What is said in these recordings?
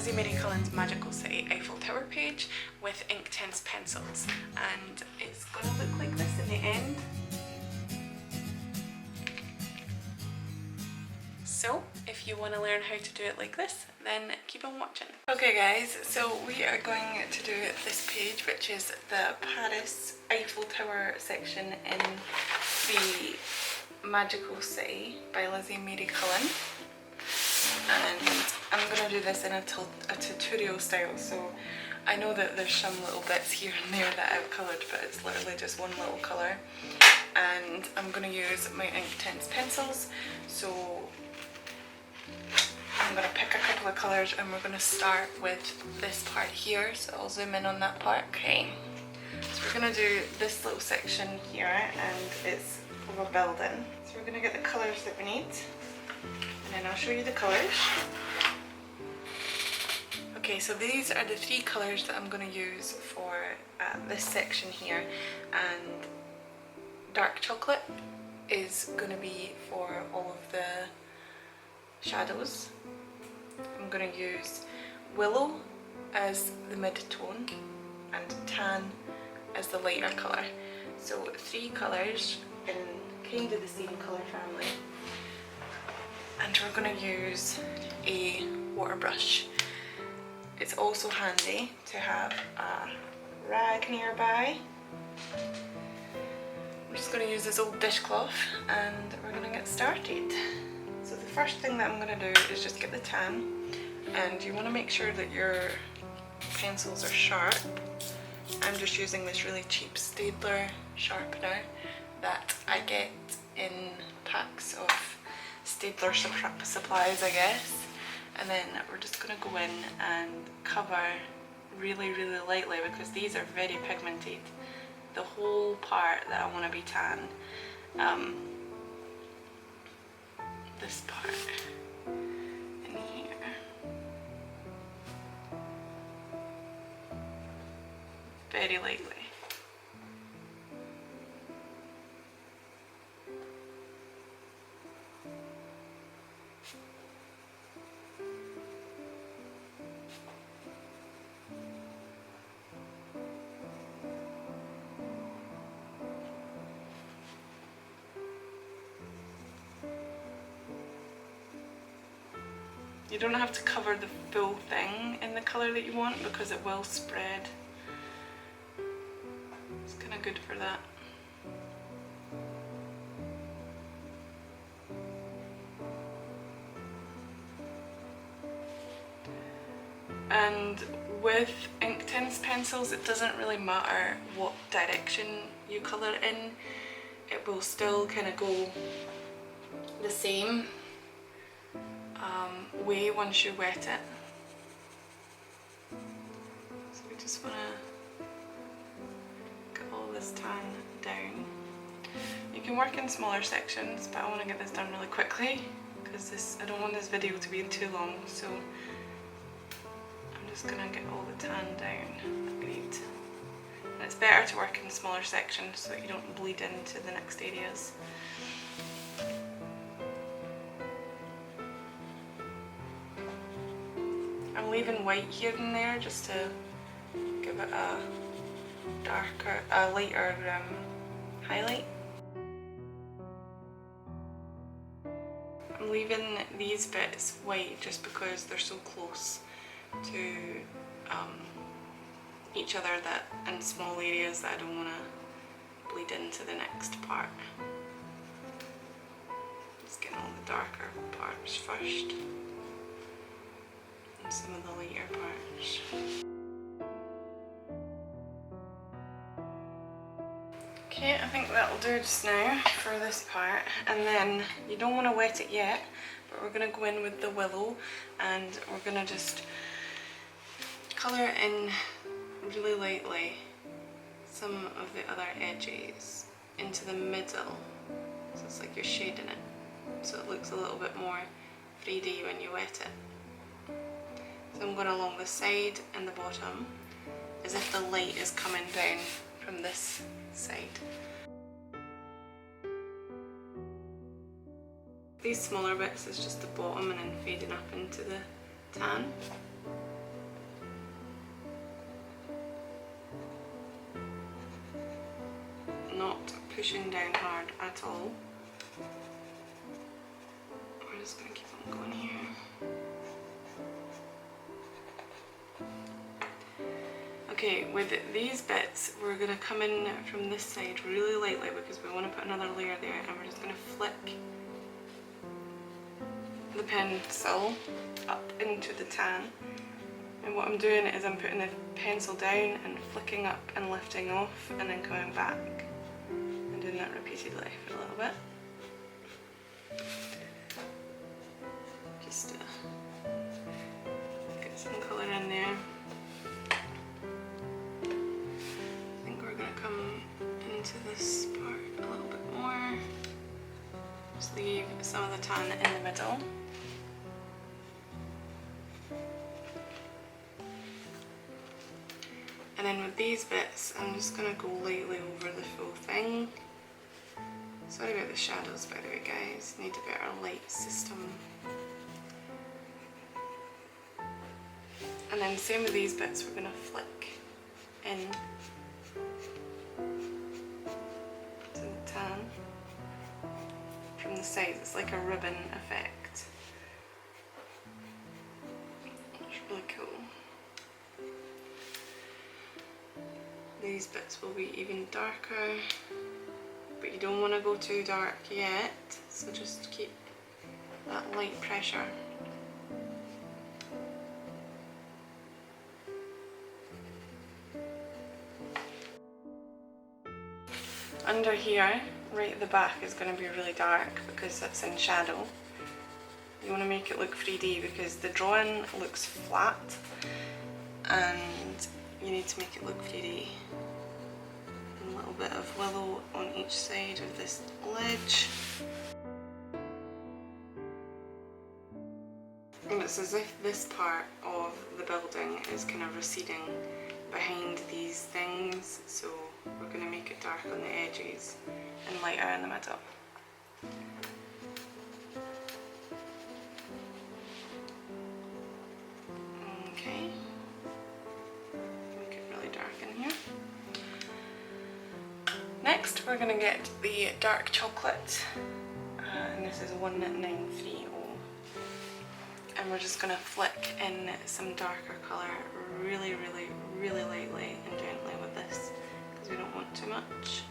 Lizzie Mary Cullen's Magical City Eiffel Tower page with Inktense pencils, and it's going to look like this in the end. So if you want to learn how to do it like this, then keep on watching. Okay guys, so we are going to do this page, which is the Paris Eiffel Tower section in the Magical City by Lizzie Mary Cullen. And I'm going to do this in a tutorial style, so I know that there's some little bits here and there that I've coloured, but it's literally just one little colour. And I'm going to use my Inktense pencils, so I'm going to pick a couple of colours and we're going to start with this part here, so I'll zoom in on that part. Okay, so we're going to do this little section here, and it's of a building. So we're going to get the colours that we need, and then I'll show you the colours. Okay, so these are the three colours that I'm going to use for this section here, and dark chocolate is going to be for all of the shadows. I'm going to use willow as the mid-tone and tan as the lighter colour. So three colours in kind of the same colour family. And we're going to use a water brush. It's also handy to have a rag nearby. I'm just going to use this old dishcloth and we're going to get started. So the first thing that I'm going to do is just get the tan, and you want to make sure that your pencils are sharp. I'm just using this really cheap Staedtler sharpener that I get in packs of Staedtler supplies, I guess. And then we're just going to go in and cover really lightly, because these are very pigmented. The whole part that I want to be tan. This part in here. Very lightly. You don't have to cover the full thing in the colour that you want, because it will spread. It's kind of good for that. And with Inktense pencils, it doesn't really matter what direction you colour in, it will still kind of go the same way once you wet it. So we just want to get all this tan down. You can work in smaller sections, but I want to get this done really quickly because I don't want this video to be too long, so I'm just going to get all the tan down that we need. And it's better to work in smaller sections so that you don't bleed into the next areas. I'm leaving white here and there just to give it a lighter highlight. I'm leaving these bits white just because they're so close to each other that in small areas that I don't want to bleed into the next part. Just getting all the darker parts first. Some of the later parts. Okay, I think that'll do just now for this part, and then you don't want to wet it yet, but we're going to go in with the willow and we're going to just colour in really lightly some of the other edges into the middle, so it's like you're shading it, so it looks a little bit more 3D when you wet it. So I'm going along the side and the bottom as if the light is coming down from this side. These smaller bits is just the bottom and then fading up into the tan. Not pushing down hard at all. We're just going to keep on going here. Okay, with these bits, we're going to come in from this side really lightly because we want to put another layer there, and we're just going to flick the pencil up into the tan. And what I'm doing is I'm putting the pencil down and flicking up and lifting off and then coming back and doing that repeatedly for a little bit. Just get some colour in there. I think we're going to come into this part a little bit more. Just leave some of the tan in the middle. And then with these bits, I'm just going to go lightly over the full thing. Sorry about the shadows, by the way, guys. Need a better light system. And then same with these bits, we're going to flick in to the tan from the sides. It's like a ribbon effect. It's really cool. These bits will be even darker, but you don't want to go too dark yet, so just keep that light pressure. Under here, right at the back, is going to be really dark because it's in shadow. You want to make it look 3D because the drawing looks flat and you need to make it look 3D. A little bit of willow on each side of this ledge. And it's as if this part of the building is kind of receding behind these things, so we're going to make it dark on the edges and lighter in the middle. Okay. Next we're going to get the dark chocolate, and this is 1930, and we're just going to flick in some darker colour really lightly and gently with this because we don't want too much.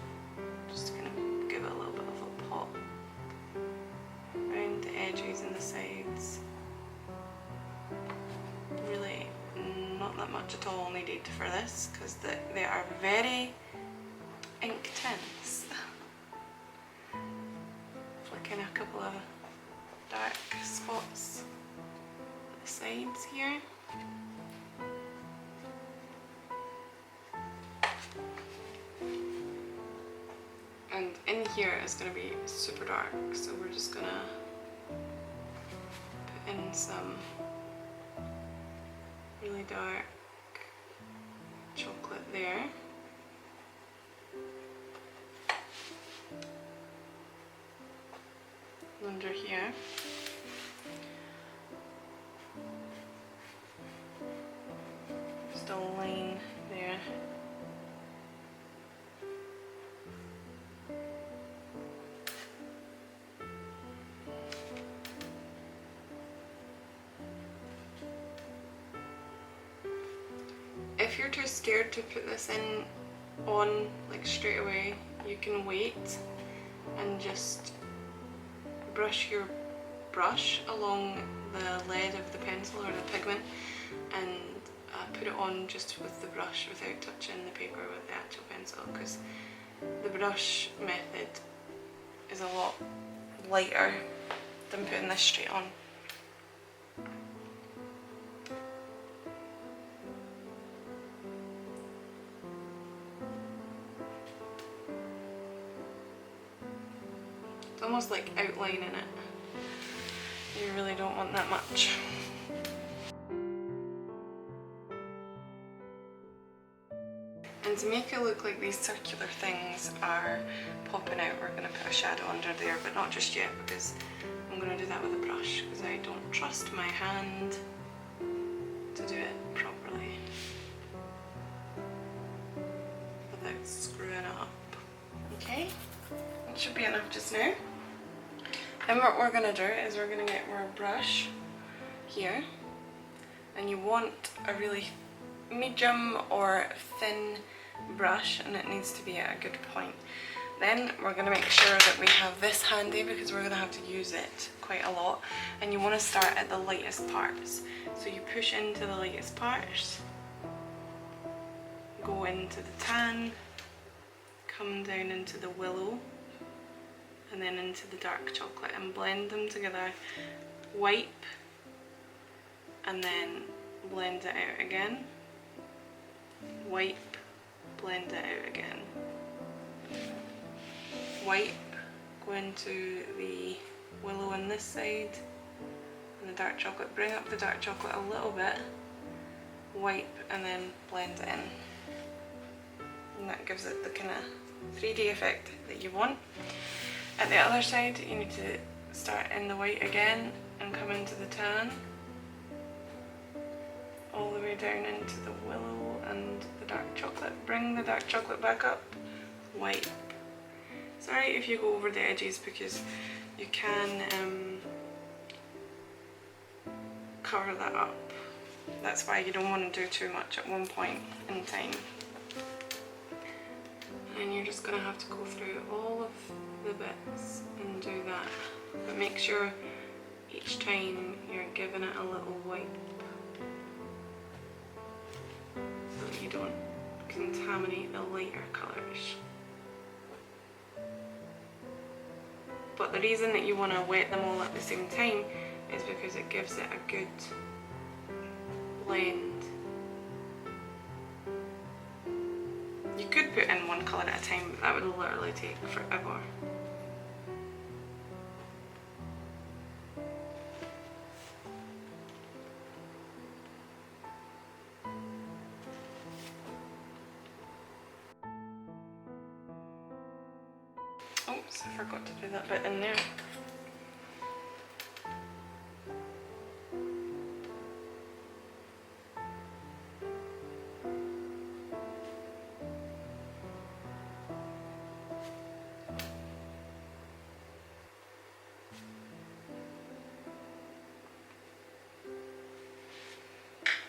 Just kind of give it a little bit of a pop around the edges and the sides. Really not that much at all needed for this because they are very Inktense. Flick in a couple of dark spots at the sides here. And in here is going to be super dark, so we're just going to put in some really dark chocolate there. Under here, just a line there. If you're too scared to put this in on like straight away, you can wait and just brush your brush along the lead of the pencil or the pigment and put it on just with the brush without touching the paper with the actual pencil, because the brush method is a lot lighter than putting this straight on. It's almost like outlining it. You really don't want that much. And to make it look like these circular things are popping out, we're going to put a shadow under there, but not just yet because I'm going to do that with a brush because I don't trust my hand to do it properly without screwing it up. Okay, that should be enough just now. Then what we're going to do is we're going to get our brush here, and you want a really medium or thin brush, and it needs to be at a good point. Then we're going to make sure that we have this handy because we're going to have to use it quite a lot, and you want to start at the lightest parts. So you push into the lightest parts, go into the tan, come down into the willow, and then into the dark chocolate, and blend them together. Wipe, and then blend it out again. Wipe, blend it out again. Wipe, go into the willow on this side, and the dark chocolate. Bring up the dark chocolate a little bit, wipe, and then blend it in. And that gives it the kind of 3D effect that you want. At the other side, you need to start in the white again and come into the tan, all the way down into the willow and the dark chocolate. Bring the dark chocolate back up, wipe. Sorry if you go over the edges because you can cover that up. That's why you don't want to do too much at one point in time. And you're just going to have to go through all of the bits and do that. But make sure each time you're giving it a little wipe so that you don't contaminate the lighter colours. But the reason that you want to wet them all at the same time is because it gives it a good blend. You could put in one colour at a time, but that would literally take forever. Oops, I forgot to do that bit in there.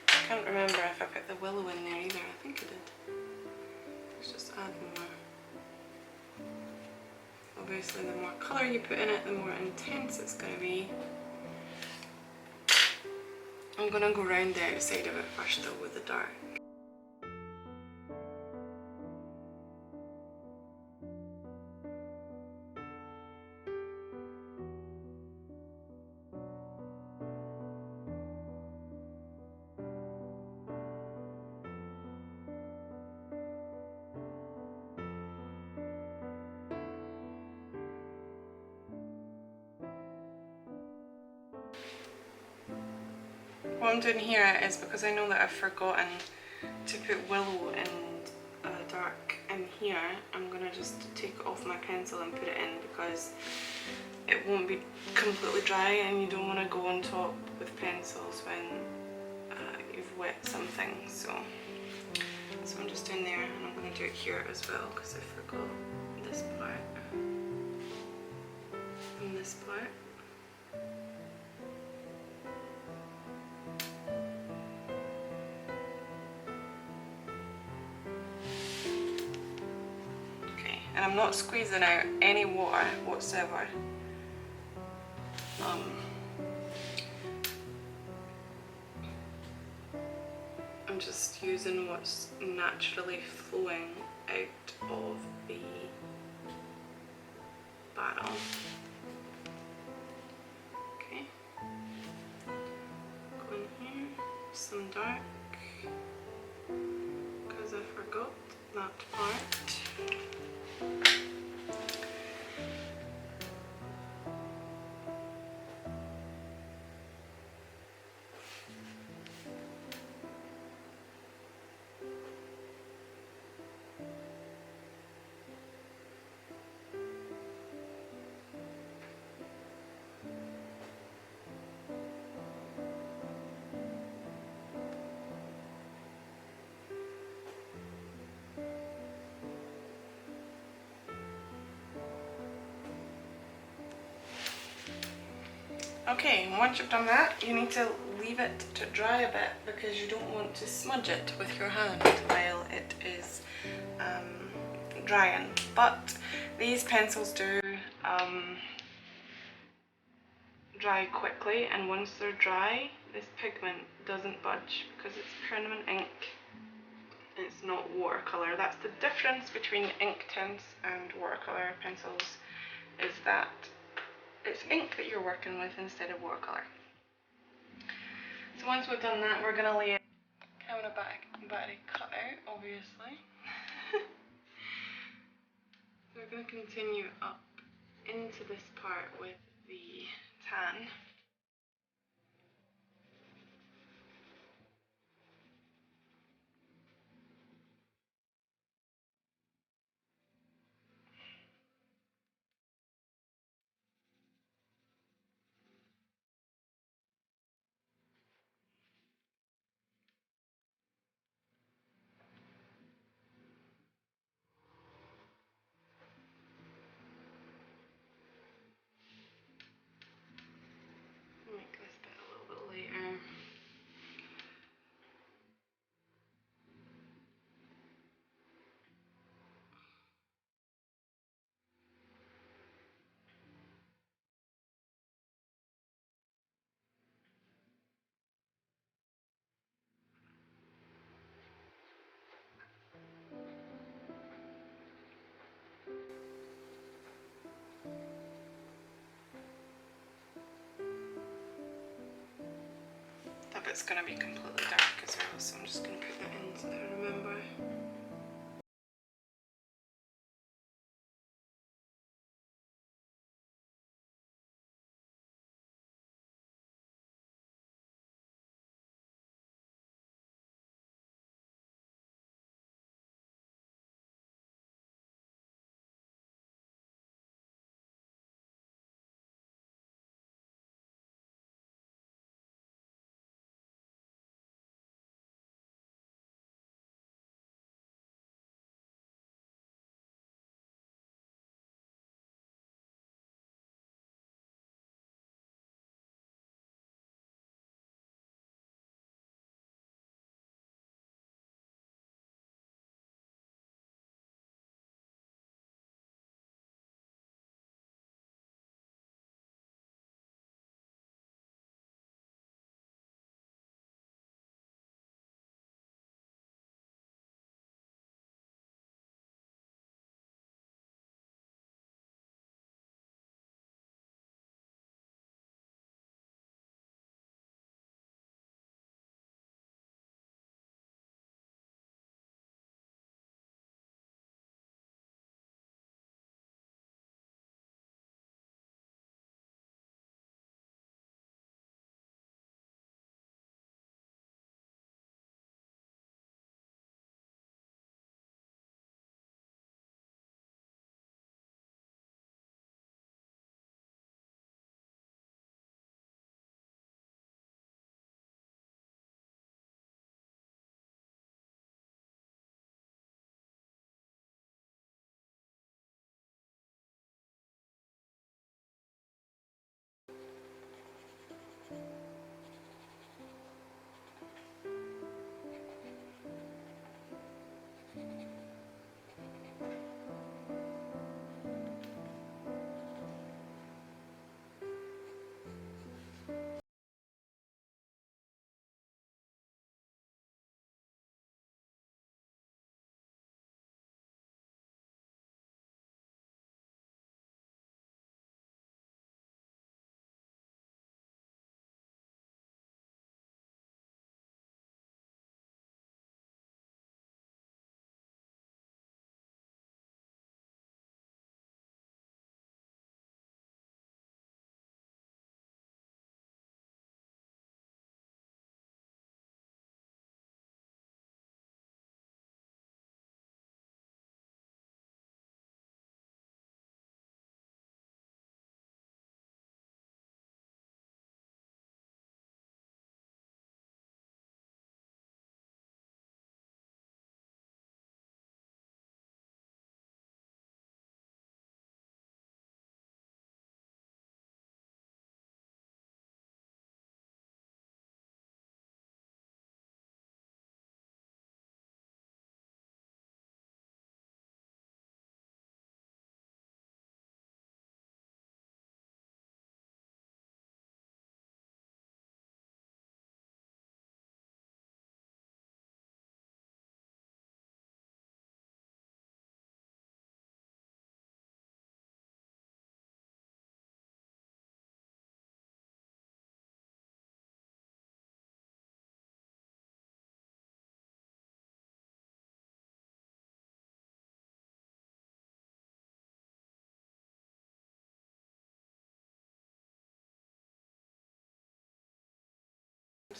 I can't remember if I put the willow in there either. I think I did. Let's just add more. Obviously the more colour you put in it, the more intense it's going to be. I'm going to go round the outside of it first though with the dark. What I'm doing here is because I know that I've forgotten to put willow and dark in here, I'm going to just take it off my pencil and put it in because it won't be completely dry and you don't want to go on top with pencils when you've wet something. So that's what I'm just doing there, and I'm going to do it here as well because I forgot this part and this part. And I'm not squeezing out any water whatsoever. I'm just using what's naturally flowing out of the barrel. Okay. Go in here, some dark, because I forgot that part. Okay, and once you've done that, you need to leave it to dry a bit because you don't want to smudge it with your hand while it is drying. But these pencils do dry quickly, and once they're dry, this pigment doesn't budge because it's permanent ink. It's not watercolour. That's the difference between Inktense and watercolour pencils, is that it's ink that you're working with instead of watercolour. So once we've done that, we're going to lay it camera battery cut out, obviously. So we're going to continue up into this part with the tan. Make this bit a little bit later. That bit's going to be completely dark as well, so I'm just going to put that in so that I remember.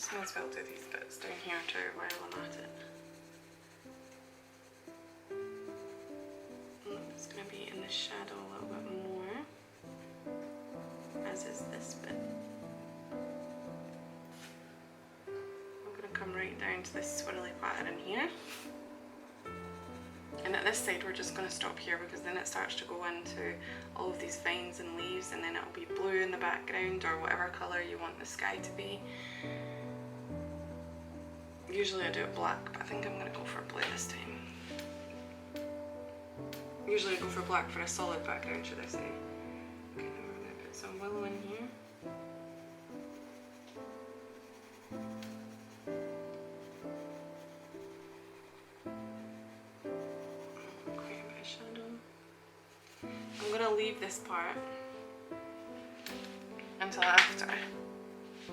just may as well do these bits down here too while I'm at it. It's going to be in the shadow a little bit more, as is this bit. I'm going to come right down to this swirly pattern here. And at this side we're just going to stop here, because then it starts to go into all of these vines and leaves, and then it'll be blue in the background or whatever colour you want the sky to be. Usually I do it black, but I think I'm going to go for blue this time. Usually I go for black for a solid background, should I say. Okay, then we're going to put some willow in here. Quite a bit of shadow. I'm going to leave this part until after,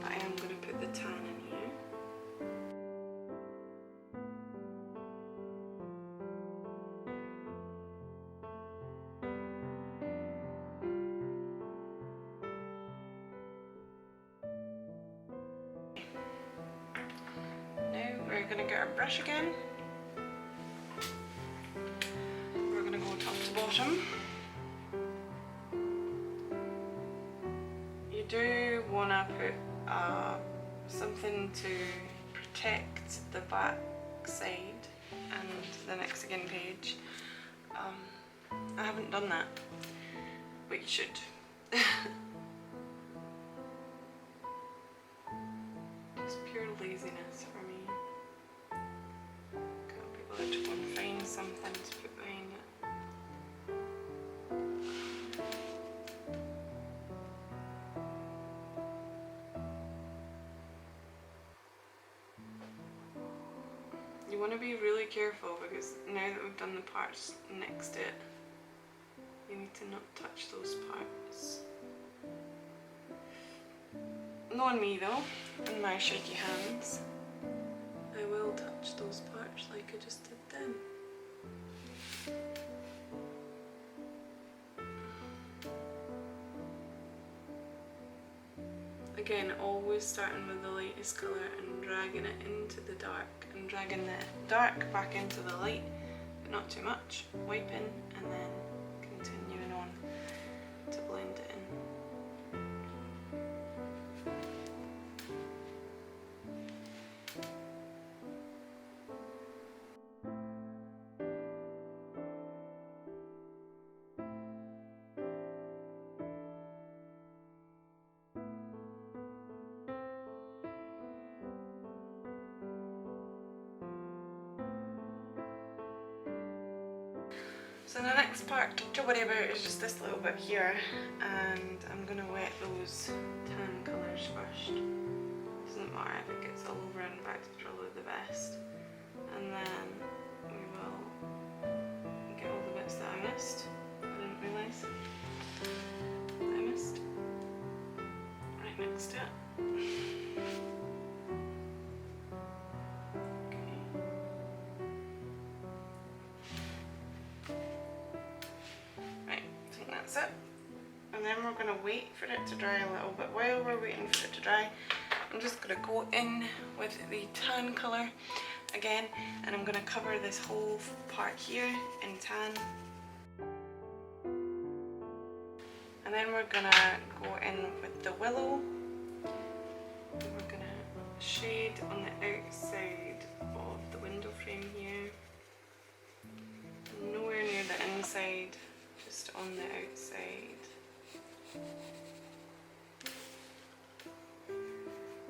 but I am going to put the tan in here. We're going to get our brush again. We're going to go top to bottom. You do want to put something to protect the back side and the next again page. I haven't done that, but you should. It's pure laziness for me. People to go and find something to put behind it. You want to be really careful, because now that we've done the parts next to it, you need to not touch those parts. Knowing me though, and my shaky hands, I will touch those parts like I just did then. Again, always starting with the lightest colour and dragging it into the dark, and dragging the dark back into the light, but not too much. Wiping and then continuing on to blend it in. So the next part to worry about is just this little bit here, and I'm going to wet those tan colours first. Doesn't matter if it gets all over and back, it's probably the best. And then we will get all the bits that I missed, I didn't realise that I missed, right next to it. And then we're going to wait for it to dry a little bit. While we're waiting for it to dry, I'm just going to go in with the tan colour again, and I'm going to cover this whole part here in tan. And then we're going to go in with the willow, and we're going to shade on the outside of the window frame here. Nowhere near the inside, just on the outside.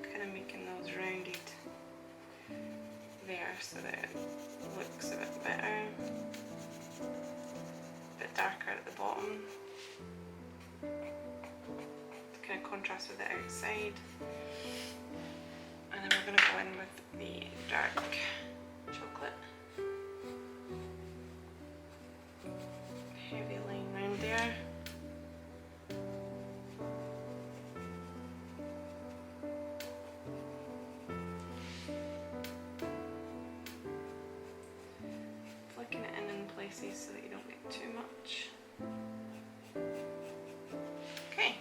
Kind of making those rounded there so that it looks a bit better, a bit darker at the bottom, to kind of contrast with the outside. And then we're going to go in with the dark chocolate. Heavy line round there. Flicking it in places so that you don't get too much. Okay.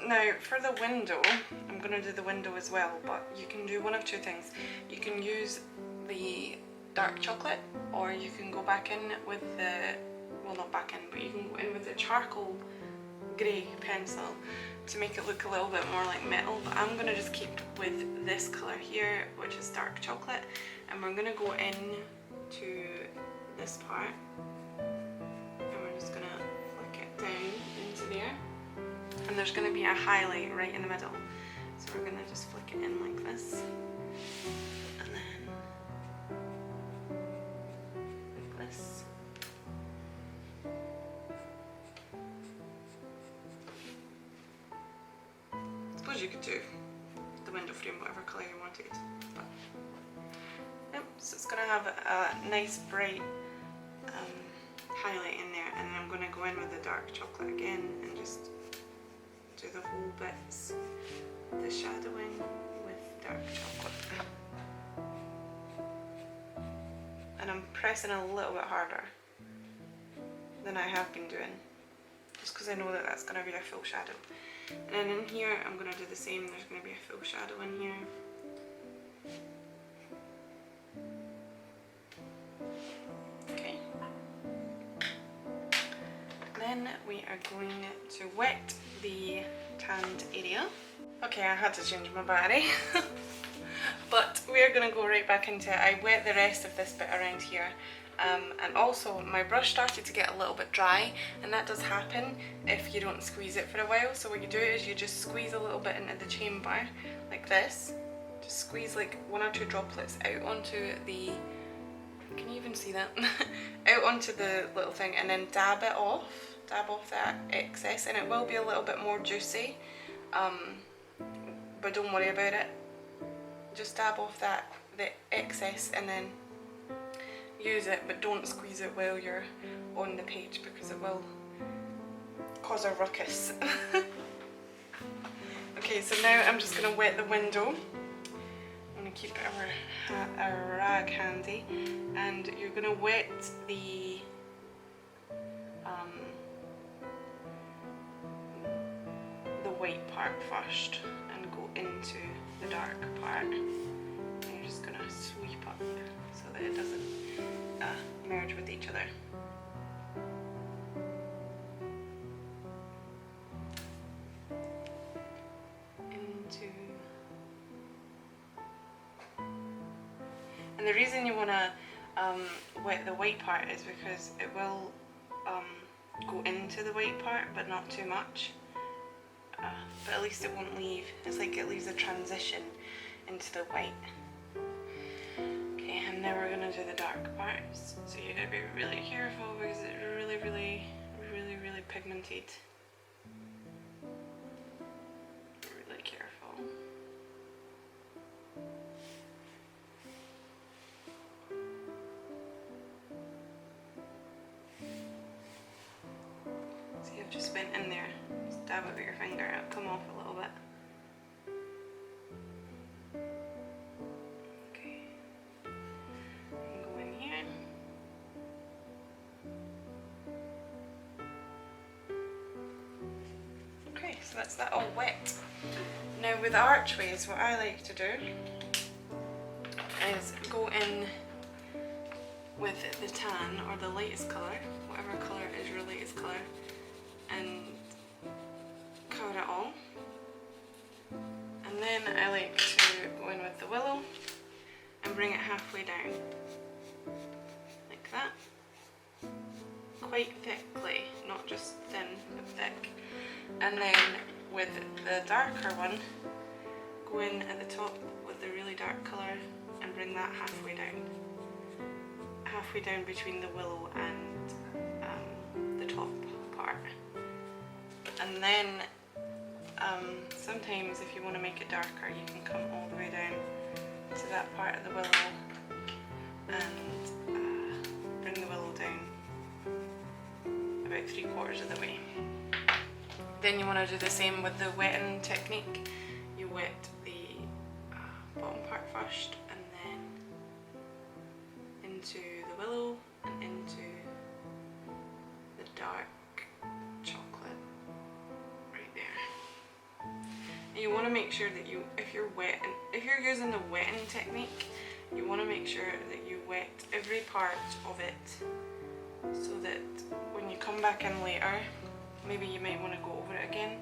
Now for the window, I'm going to do the window as well, but you can do one of two things. You can use the dark chocolate, or you can go back in with the, well not back in, but you can go in with the charcoal grey pencil to make it look a little bit more like metal. But I'm going to just keep with this colour here, which is dark chocolate, and we're going to go in to this part, and we're just going to flick it down into there, and there's going to be a highlight right in the middle, so we're going to just flick it in like this, and then like this. I suppose you could do the window frame whatever colour you wanted, but yep, so it's going to have a nice bright highlight in there, and then I'm going to go in with the dark chocolate again and just do the whole bits, the shadowing with dark chocolate. And I'm pressing a little bit harder than I have been doing, just because I know that that's going to be a full shadow. And then in here I'm going to do the same, there's going to be a full shadow in here. Then we are going to wet the tanned area. Okay, I had to change my battery. But we're going to go right back into it. I wet the rest of this bit around here. And also my brush started to get a little bit dry, and that does happen if you don't squeeze it for a while. So what you do is you just squeeze a little bit into the chamber like this. Just squeeze like 1 or 2 droplets out onto the, can you even see that? Out onto the little thing, and then dab off that excess, and it will be a little bit more juicy, but don't worry about it. Just dab off the excess and then use it, but don't squeeze it while you're on the page because it will cause a ruckus. Okay, so now I'm just going to wet the window. I'm going to keep our rag handy, and you're going to wet the white part first and go into the dark part. And you're just going to sweep up so that it doesn't merge with each other. And the reason you want to wet the white part is because it will go into the white part, but not too much. But at least it won't leave. It's like it leaves a transition into the white. Okay, and now we're going to do the dark parts. So you're going to be really careful because it's really pigmented. Really careful. See, I've just went in there. Just dab it with your finger, it'll come off a little bit. Okay. And go in here. Okay, so that's that all wet. Now with archways, what I like to do is go in with the tan or the lightest colour, whatever colour is your lightest colour, and cover it all. And then I like to go in with the willow and bring it halfway down, like that. Quite thickly, not just thin, but thick. And then with the darker one, go in at the top with the really dark colour and bring that halfway down. Halfway down between the willow and the top part. And then sometimes if you want to make it darker, you can come all the way down to that part of the willow and bring the willow down about 3/4 of the way. Then you want to do the same with the wetting technique. You wet the bottom part first, and then into the willow and into the dark chocolate right there. to make sure that if you're using the wetting technique, you want to make sure that you wet every part of it, so that when you come back in later, maybe you might want to go over it again,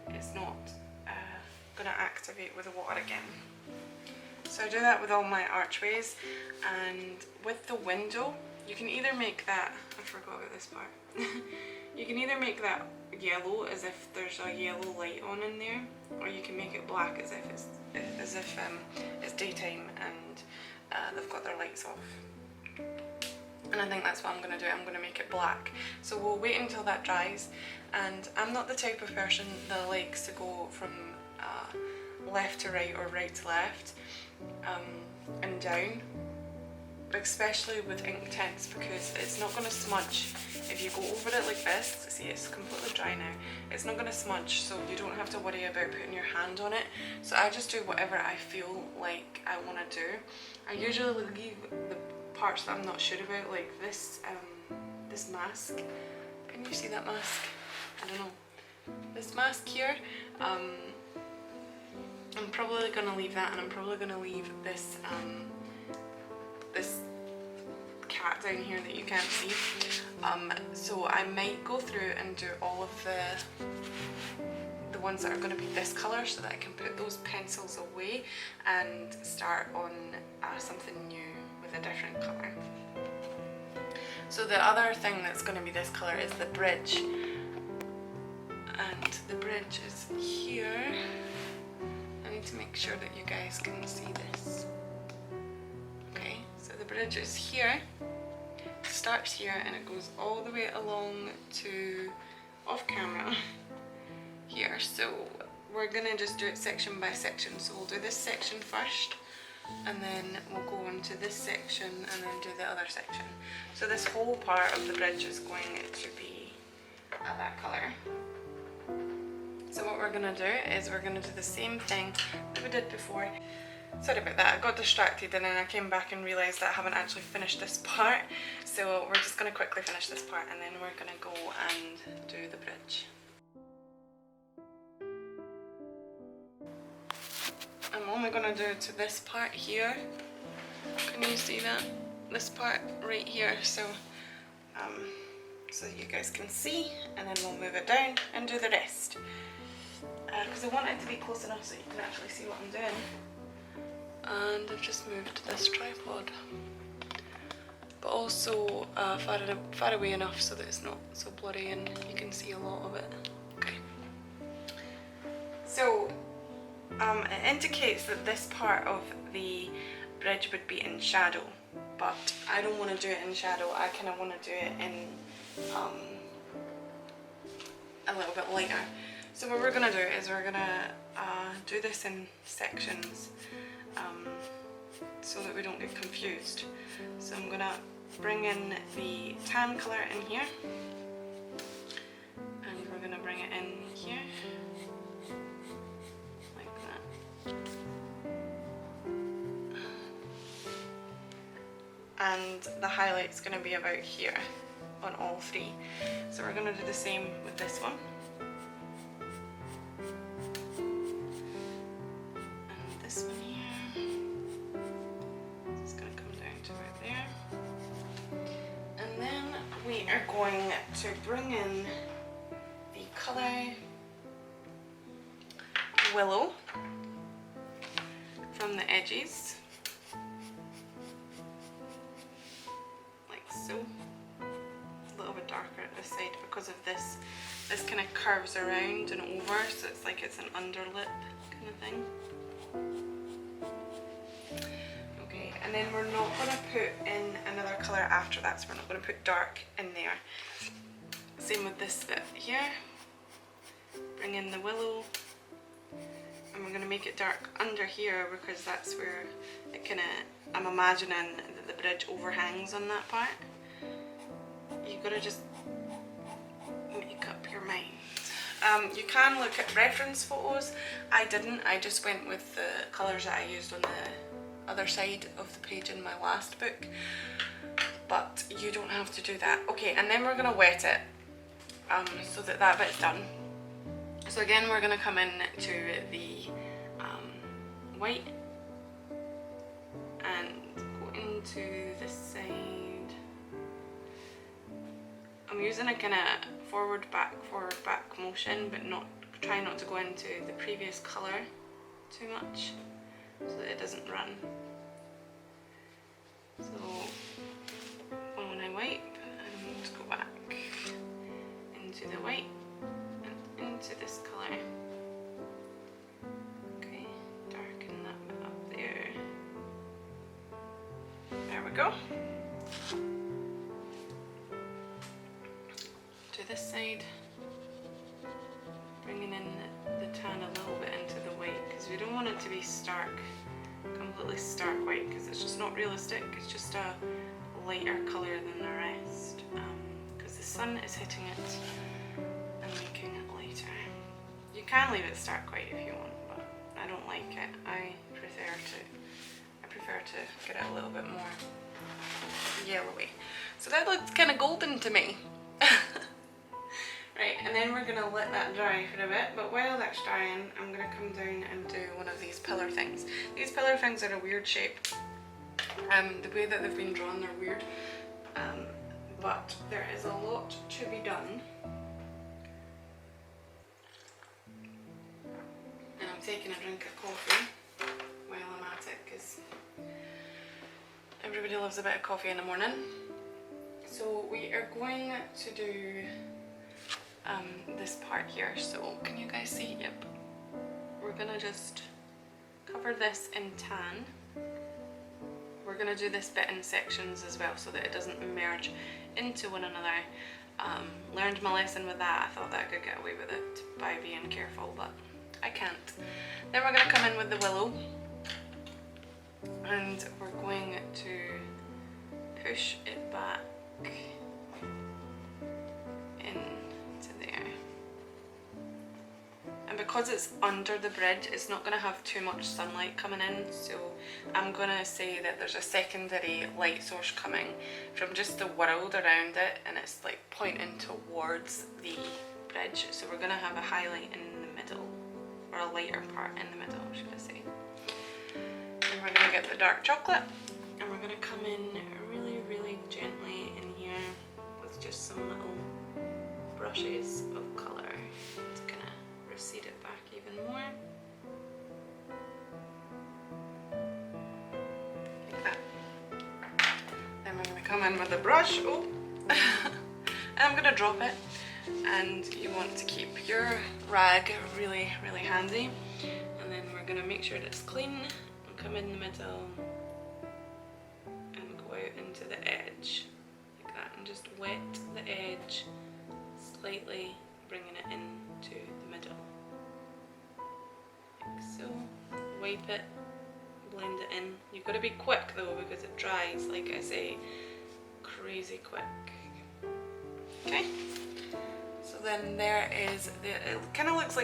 it's not going to activate with the water again. So I do that with all my archways, and with the window, you can either make that, I forgot about this part, you can either make that yellow as if there's a yellow light on in there, or you can make it black as if it's daytime and they've got their lights off. And I think that's what I'm going to do. I'm going to make it black. So we'll wait until that dries, and I'm not the type of person that likes to go from left to right or right to left and down, especially with Inktense, because it's not going to smudge if you go over it like this. See, it's completely dry now. It's not going to smudge, so you don't have to worry about putting your hand on it. So I just do whatever I feel like I want to do. I usually leave the parts that I'm not sure about, like this this mask. Can you see that mask? I don't know. This mask here, I'm probably going to leave that, and I'm probably going to leave this this cat down here that you can't see. So I might go through and do all of the ones that are going to be this colour, so that I can put those pencils away and start on something new with a different colour. So the other thing that's going to be this colour is the bridge, and the bridge is here. I need to make sure that you guys can see this. Okay, so the bridge is here, it starts here and it goes all the way along to off camera here. So we're gonna just do it section by section. So we'll do this section first, and then we'll go into this section and then do the other section. So this whole part of the bridge is going to be that colour. So what we're going to do is we're going to do the same thing that we did before. Sorry about that, I got distracted and then I came back and realised that I haven't actually finished this part. So we're just going to quickly finish this part, and then we're going to go and do the bridge. I'm only going to do it to this part here. Can you see that? This part right here. So you guys can see, and then we'll move it down and do the rest. Because I want it to be close enough so you can actually see what I'm doing. And I've just moved this tripod, but also far away enough so that it's not so blurry and you can see a lot of it. Okay. So it indicates that this part of the bridge would be in shadow, but I don't want to do it in shadow. I kind of want to do it in a little bit lighter. So what we're going to do is we're going to do this in sections so that we don't get confused. So I'm going to bring in the tan colour in here, and we're going to bring it in here, like that. And the highlight's going to be about here on all three. So we're going to do the same with this one. And this one here. It's going to come down to right there. And then we are going to bring in the colour Willow from the edges, like so. A little bit darker at this side because of this kind of curves around and over, so it's like it's an underlip kind of thing. Okay, and then we're not going to put in another colour after that, so we're not going to put dark in there. Same with this bit here. Bring in the willow, and we're going to make it dark under here because that's where it kind of, I'm imagining that the bridge overhangs on that part. You've got to just make up your mind. You can look at reference photos. I didn't, I just went with the colours that I used on the other side of the page in my last book, but you don't have to do that. Okay, and then we're going to wet it so that bit's done. So again, we're going to come in to the white and go into this side. I'm using a kind of forward back motion, but try not to go into the previous colour too much so that it doesn't run. So when I wipe, I'm going to go back into the white and into this colour. Okay, darken that bit up there. There we go. To this side, bringing in the tan a little bit into the white, because we don't want it to be completely stark white, because it's just not realistic. It's just a lighter colour than the rest, because the sun is hitting it and making it lighter. You can leave it stark white if you want, but I don't like it. I prefer to get it a little bit more yellowy. So that looks kind of golden to me. Right, and then we're going to let that dry for a bit, but while that's drying, I'm going to come down and do one of these pillar things. These pillar things are a weird shape. The way that they've been drawn, they're weird, but there is a lot to be done. And I'm taking a drink of coffee while I'm at it, because everybody loves a bit of coffee in the morning. So we are going to do this part here. So can you guys see? Yep. We're gonna just cover this in tan. We're gonna do this bit in sections as well so that it doesn't merge into one another. Learned my lesson with that. I thought that I could get away with it by being careful, but I can't. Then we're gonna come in with the willow, and we're going to push it back into there. And because it's under the bridge, it's not going to have too much sunlight coming in, so I'm going to say that there's a secondary light source coming from just the world around it, and it's like pointing towards the bridge. So we're going to have a highlight in the middle, or a lighter part in the middle, should I say. And we're going to get the dark chocolate, and we're going to come in really, really gently in here with just some little brushes of colour to kind of recede it back even more. Like that. Then we're going to come in with the brush, and I'm going to drop it. And you want to keep your rag really, really handy. And then we're going to make sure that it's clean and come in the middle and go out into the edge like that, and just wet the edge slightly, bringing it into the middle like so. Wipe it, blend it in. You've got to be quick though, because it dries, like I say, crazy quick. Okay, so then there is it kind of looks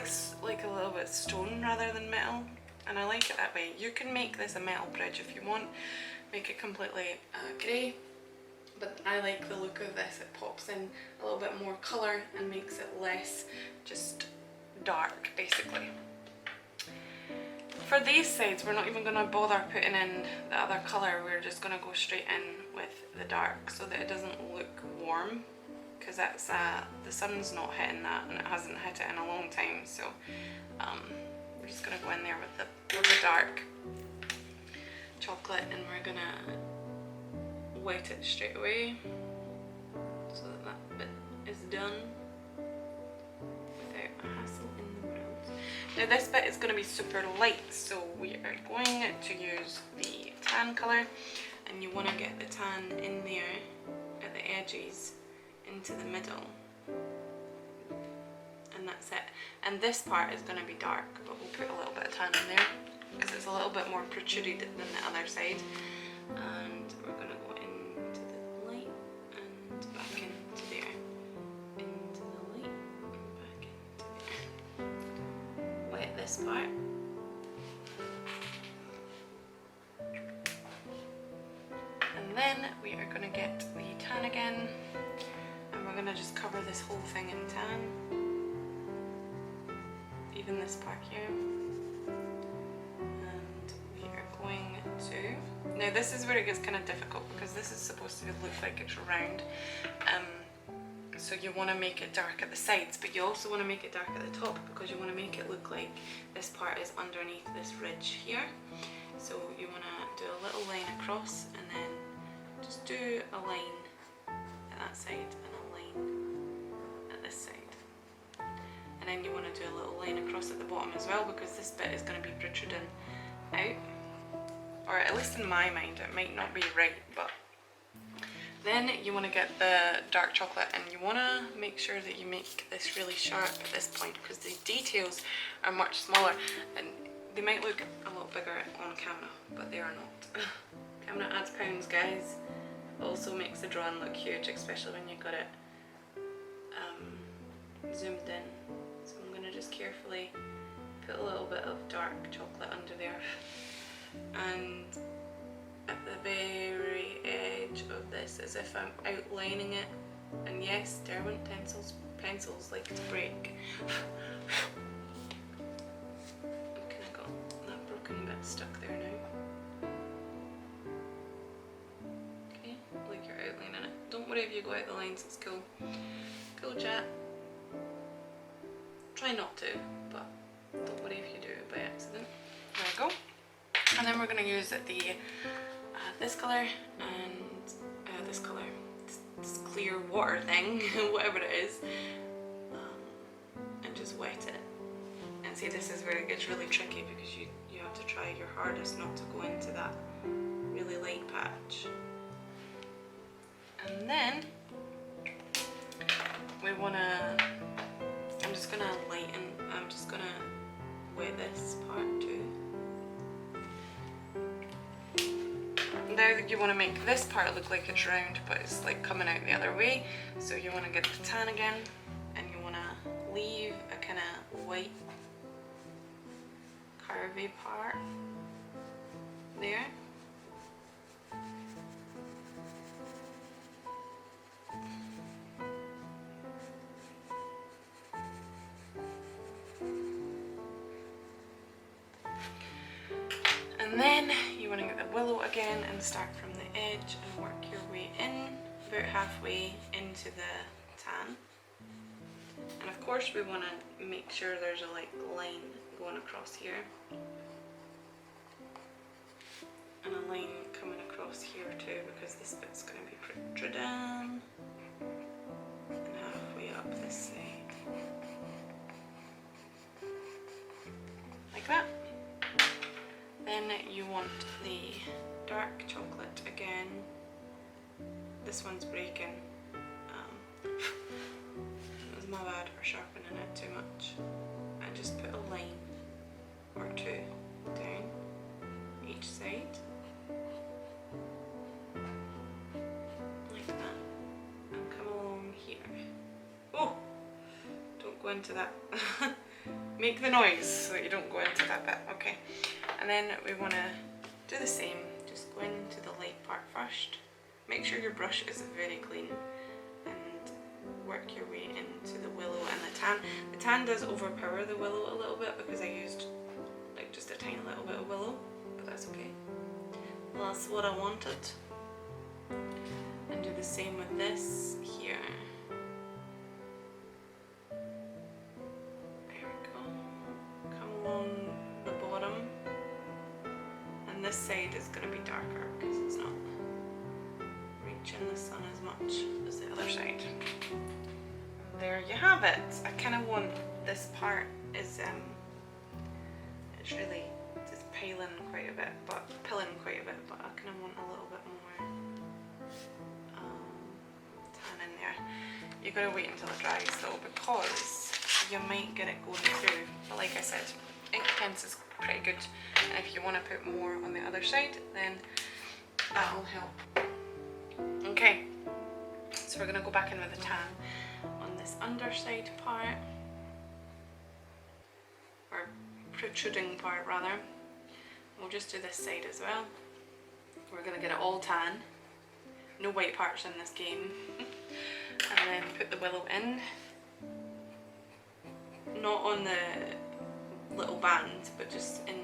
like a little bit stone rather than metal, and I like it that way. You can make this a metal bridge if you want, make it completely grey, but I like the look of this. It pops in a little bit more colour and makes it less just dark, basically. For these sides, we're not even going to bother putting in the other colour. We're just going to go straight in with the dark so that it doesn't look warm, because that's the sun's not hitting that, and it hasn't hit it in a long time. So we're just going to go in there with the dark chocolate, and we're going to wet it straight away so that that bit is done without a hassle in the world. Now this bit is going to be super light, so we are going to use the tan colour, and you want to get the tan in there at the edges into the middle, and that's it. And this part is going to be dark, but we'll put a little bit of tan in there because it's a little bit more protruded than the other side. And we're going to go into the light and back into there, into the light and back into there. Wet this part. And then we are going to get the tan again, and we're going to just cover this whole thing in tan, even this part here, and Now this is where it gets kind of difficult because this is supposed to look like it's round. So you want to make it dark at the sides, but you also want to make it dark at the top because you want to make it look like this part is underneath this ridge here. So you want to do a little line across and then just do a line at that side and a line at this side. And then you want to do a little line across at the bottom as well because this bit is going to be protruding out. Or at least in my mind, it might not be right, but then you want to get the dark chocolate and you want to make sure that you make this really sharp at this point because the details are much smaller and they might look a lot bigger on camera, but they are not. Camera adds pounds, guys. Also makes the drawing look huge, especially when you got it zoomed in. So I'm going to just carefully put a little bit of dark chocolate under there. And at the very edge of this, as if I'm outlining it. And yes, Derwent pencils like to break. I've kind of got that broken bit stuck there now. Okay, like you're outlining it. Don't worry if you go out the lines, it's cool. Cool chat. Try not to, but don't worry if you do it by accident. There we go. And then we're going to use the this colour and this colour, this clear water thing, whatever it is, and just wet it. And see, this is where it gets really tricky because you have to try your hardest not to go into that really light patch. And then we want to, I'm just going to wet this part too. Now you want to make this part look like it's round, but it's like coming out the other way. So you want to get the tan again, and you want to leave a kind of white curvy part there. And then you want to get the willow again and start from the edge and work your way in, about halfway into the tan. And of course we want to make sure there's a line going across here. And a line coming across here too, because this bit's going to be protruding. And halfway up this side. Like that. Then you want the dark chocolate again. This one's breaking. It was my bad for sharpening it too much. And just put a line or two down each side. Like that. And come along here. Oh! Don't go into that. Make the noise so that you don't go into that bit. Okay. And then we want to do the same, just go into the light part first. Make sure your brush is very clean and work your way into the willow and the tan. The tan does overpower the willow a little bit because I used like just a tiny little bit of willow, but that's okay. Well, that's what I wanted. And do the same with this here. This side is going to be darker because it's not reaching the sun as much as the other side. There you have it. I kind of want this part is it's really just pilling quite a bit, but I kind of want a little bit more tan in there. You got to wait until it dries though, because you might get it going through. But like I said, Inktense is pretty good, and if you want to put more on the other side, then that will help. Okay, so we're going to go back in with the tan on this underside part, or protruding part rather. We'll just do this side as well. We're going to get it all tan, no white parts in this game. And then put the willow in, not on the little band, but just in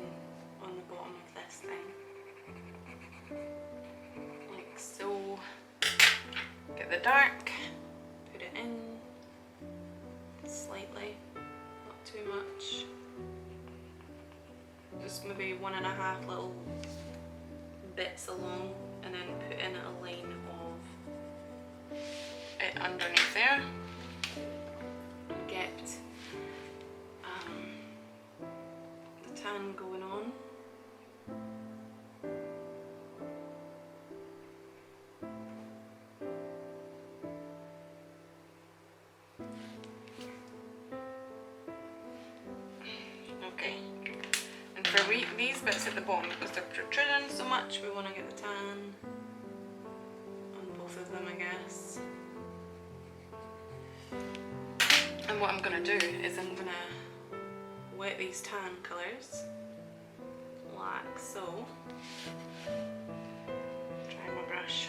on the bottom of this thing. out the dark, put it in slightly, not too much. Just maybe 1.5 little bits along, and then put in a line of it underneath there. Get the tan going on. Okay, and for these bits at the bottom, because they're protruding so much, we want to get the tan on both of them, I guess. And what I'm going to do is I'm going to wet these tan colours like so. Try my brush.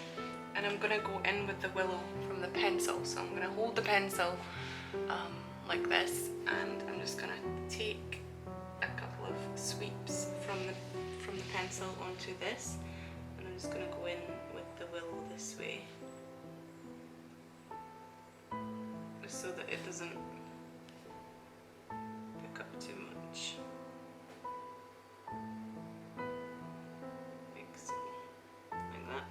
And I'm going to go in with the willow from the pencil. So I'm going to hold the pencil like this, and I'm just going to take a couple of sweeps from the pencil onto this, and I'm just going to go in with the willow this way, just so that it doesn't pick up too much. Like so, like that.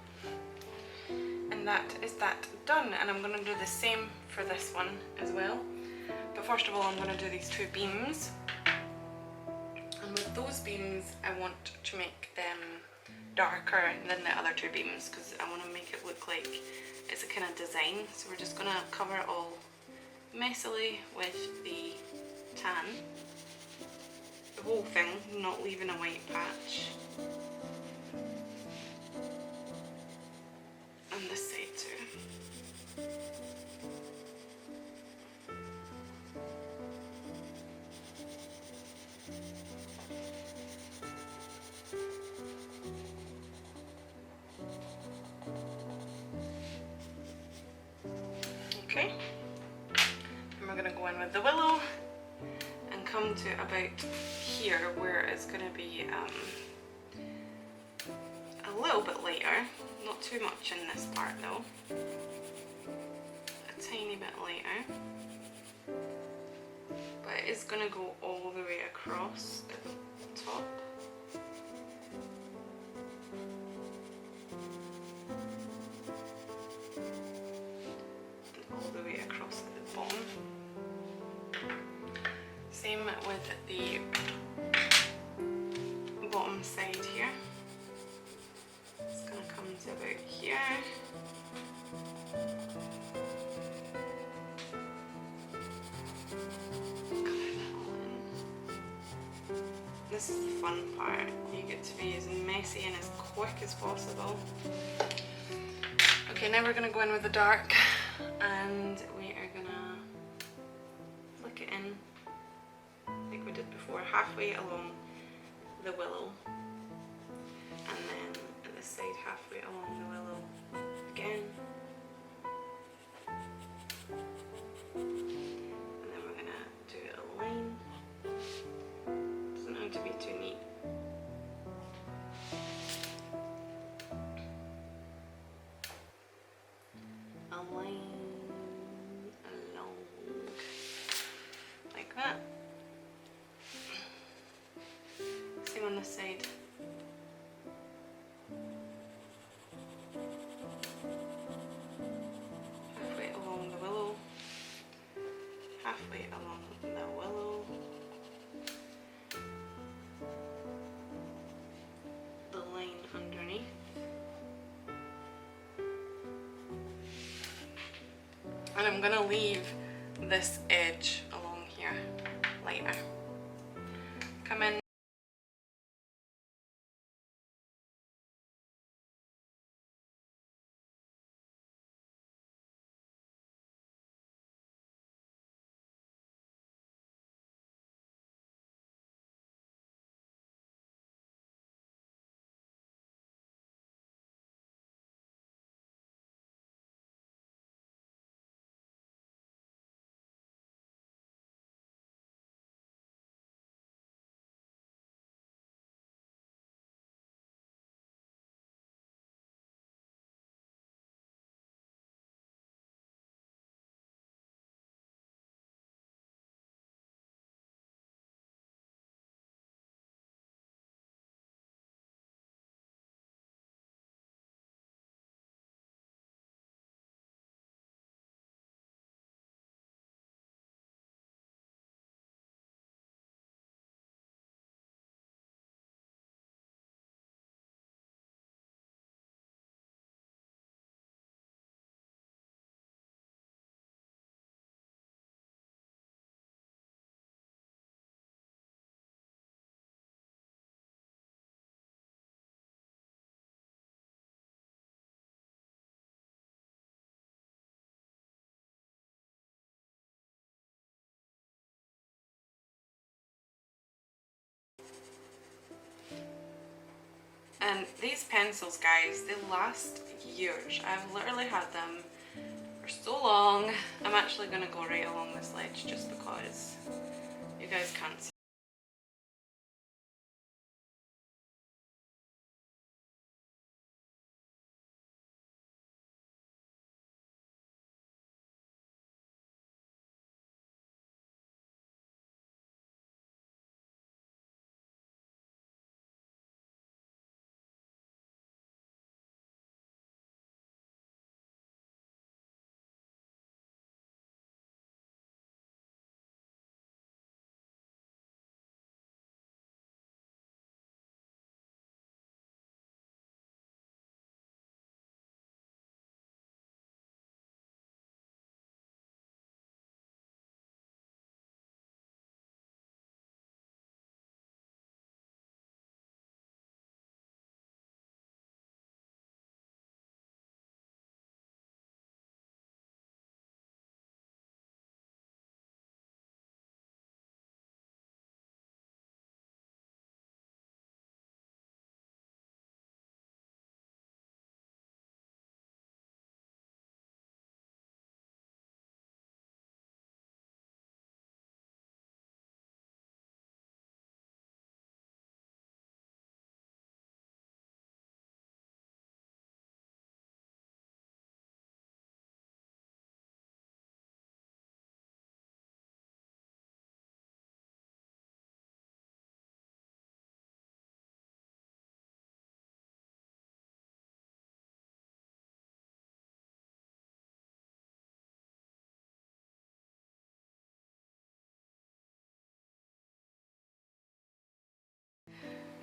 And that is that done, and I'm going to do the same for this one as well. But first of all, I'm going to do these two beams. And with those beams, I want to make them darker than the other two beams, because I want to make it look like it's a kind of design. So we're just going to cover it all messily with the tan. The whole thing, not leaving a white patch. And this side too. Okay, and we're going to go in with the willow and come to about here where it's going to be a little bit lighter, not too much in this part though, a tiny bit lighter, but it is going to go all the way across the top. All the way across at the bottom. Same with the bottom side here. It's going to come to about here. Colour that all in. This is the fun part. You get to be as messy and as quick as possible. Okay, now we're going to go in with the dark, and we are going to flick it in like we did before, halfway along the willow, and then at this side halfway along the willow again, and then we're going to do a line. Doesn't have to be too neat. A line along like that. Same on this side. Halfway along the willow. Halfway along the willow. The line underneath. And I'm going to leave this edge along here lighter. Come in. And these pencils, guys, they last years. I've literally had them for so long. I'm actually going to go right along this ledge just because you guys can't see.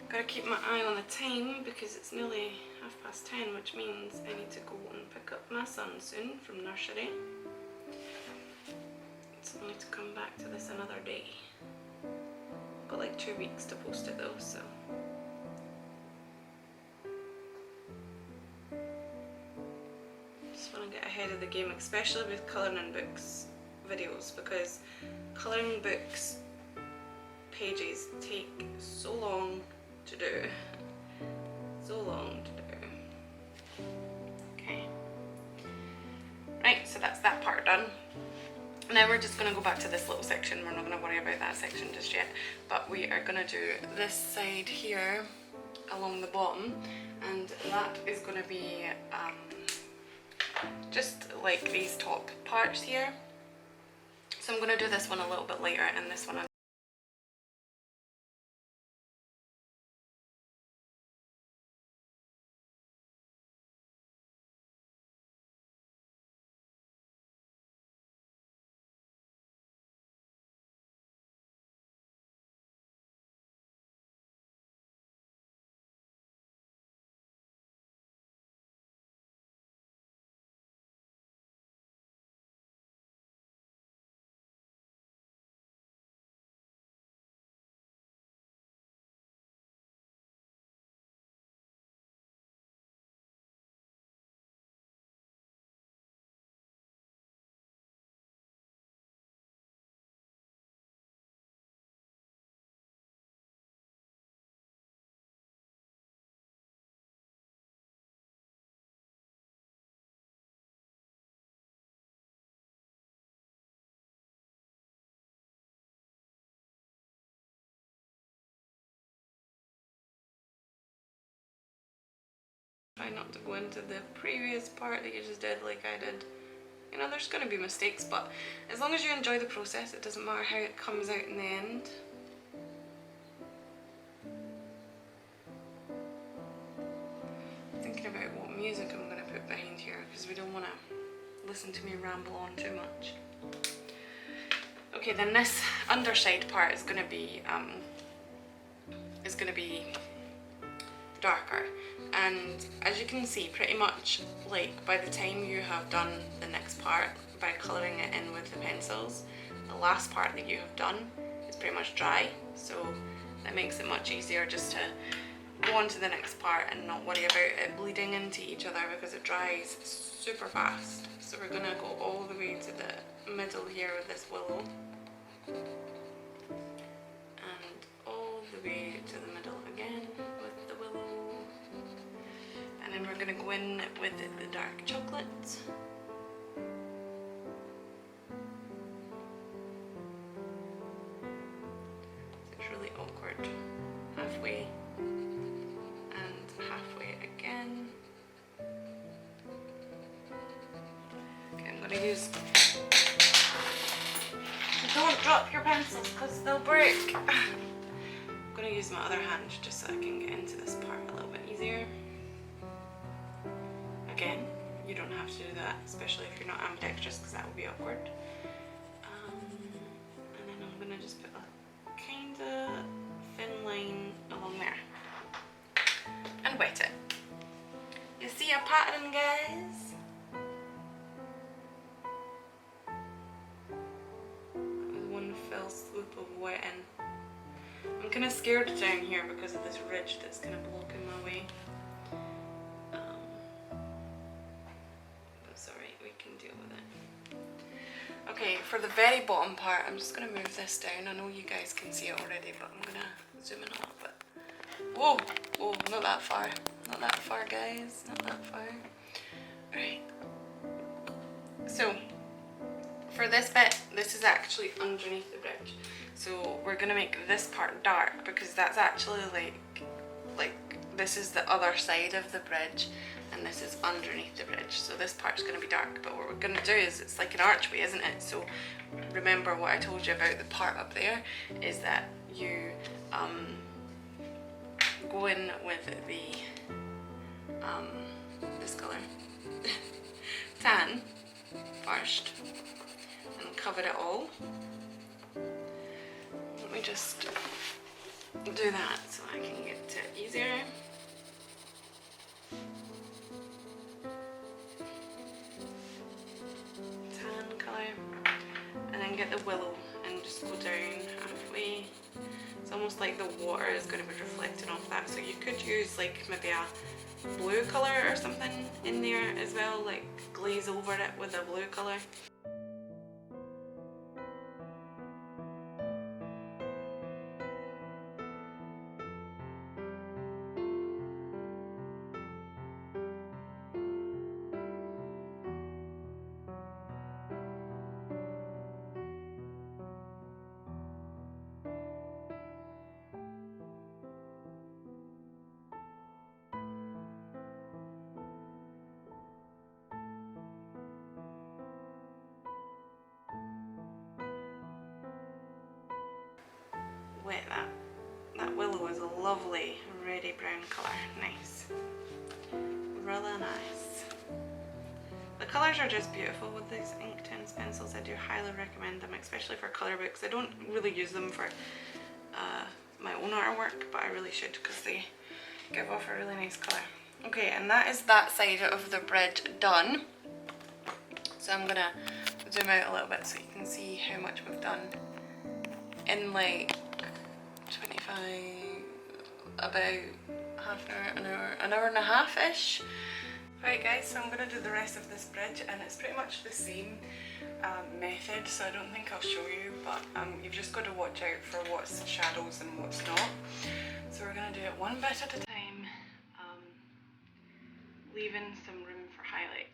Gotta keep my eye on the time because it's nearly 10:30, which means I need to go and pick up my son soon from nursery. It's only to come back to this another day. Got like 2 weeks to post it though, so. Just want to get ahead of the game, especially with colouring in books videos, because colouring books pages take so long to do. So long to do. Okay. Right, so that's that part done. Now we're just going to go back to this little section. We're not going to worry about that section just yet, but we are going to do this side here along the bottom, and that is going to be just like these top parts here. So I'm going to do this one a little bit later, and this one try not to go into the previous part that you just did like I did. You know, there's going to be mistakes, but as long as you enjoy the process, it doesn't matter how it comes out in the end. Thinking about what music I'm going to put behind here, because we don't want to listen to me ramble on too much. Okay, then this underside part is going to be darker, and as you can see, pretty much like by the time you have done the next part by colouring it in with the pencils, the last part that you have done is pretty much dry, so that makes it much easier just to go on to the next part and not worry about it bleeding into each other, because it dries super fast. So we're gonna go all the way to the middle here with this willow, and all the way to the middle again with the willow. I'm going to go in with the dark chocolate. It's really awkward. Halfway and halfway again. Okay, I'm going to use... Don't drop your pencils because they'll break. I'm going to use my other hand just so I can get into this part a little bit easier. Again, you don't have to do that, especially if you're not ambidextrous, because that would be awkward. And then I'm going to just put a kind of thin line along there. And wet it. You see a pattern, guys? Fell swoop of wetting. I'm kind of scared down here because of this ridge that's kind of blocking my way. But it's alright, we can deal with it. Okay, for the very bottom part, I'm just going to move this down. I know you guys can see it already, but I'm going to zoom in a little bit. Whoa! Oh, not that far. Not that far, guys. Not that far. Right. So, for this bit, this is actually underneath the bridge. So we're gonna make this part dark because that's actually like this is the other side of the bridge and this is underneath the bridge. So this part's gonna be dark, but what we're gonna do is it's like an archway, isn't it? So remember what I told you about the part up there is that you go in with the this colour tan first. And cover it all. Let me just do that so I can get to it easier. Tan colour. And then get the willow and just go down halfway. It's almost like the water is going to be reflecting off that. So you could use like maybe a blue colour or something in there as well, like glaze over it with a blue colour. Wet that. That willow is a lovely reddy brown colour. Nice. Really nice. The colours are just beautiful with these Inktense pencils. I do highly recommend them, especially for Colourbook. I don't really use them for my own artwork, but I really should because they give off a really nice colour. Okay, and that is that side of the bridge done. So I'm gonna zoom out a little bit so you can see how much we've done in like 25, about half an hour and a half-ish. Right guys, so I'm going to do the rest of this bridge and it's pretty much the same method, so I don't think I'll show you, but you've just got to watch out for what's shadows and what's not. So we're going to do it one bit at a time, leaving some room for highlight.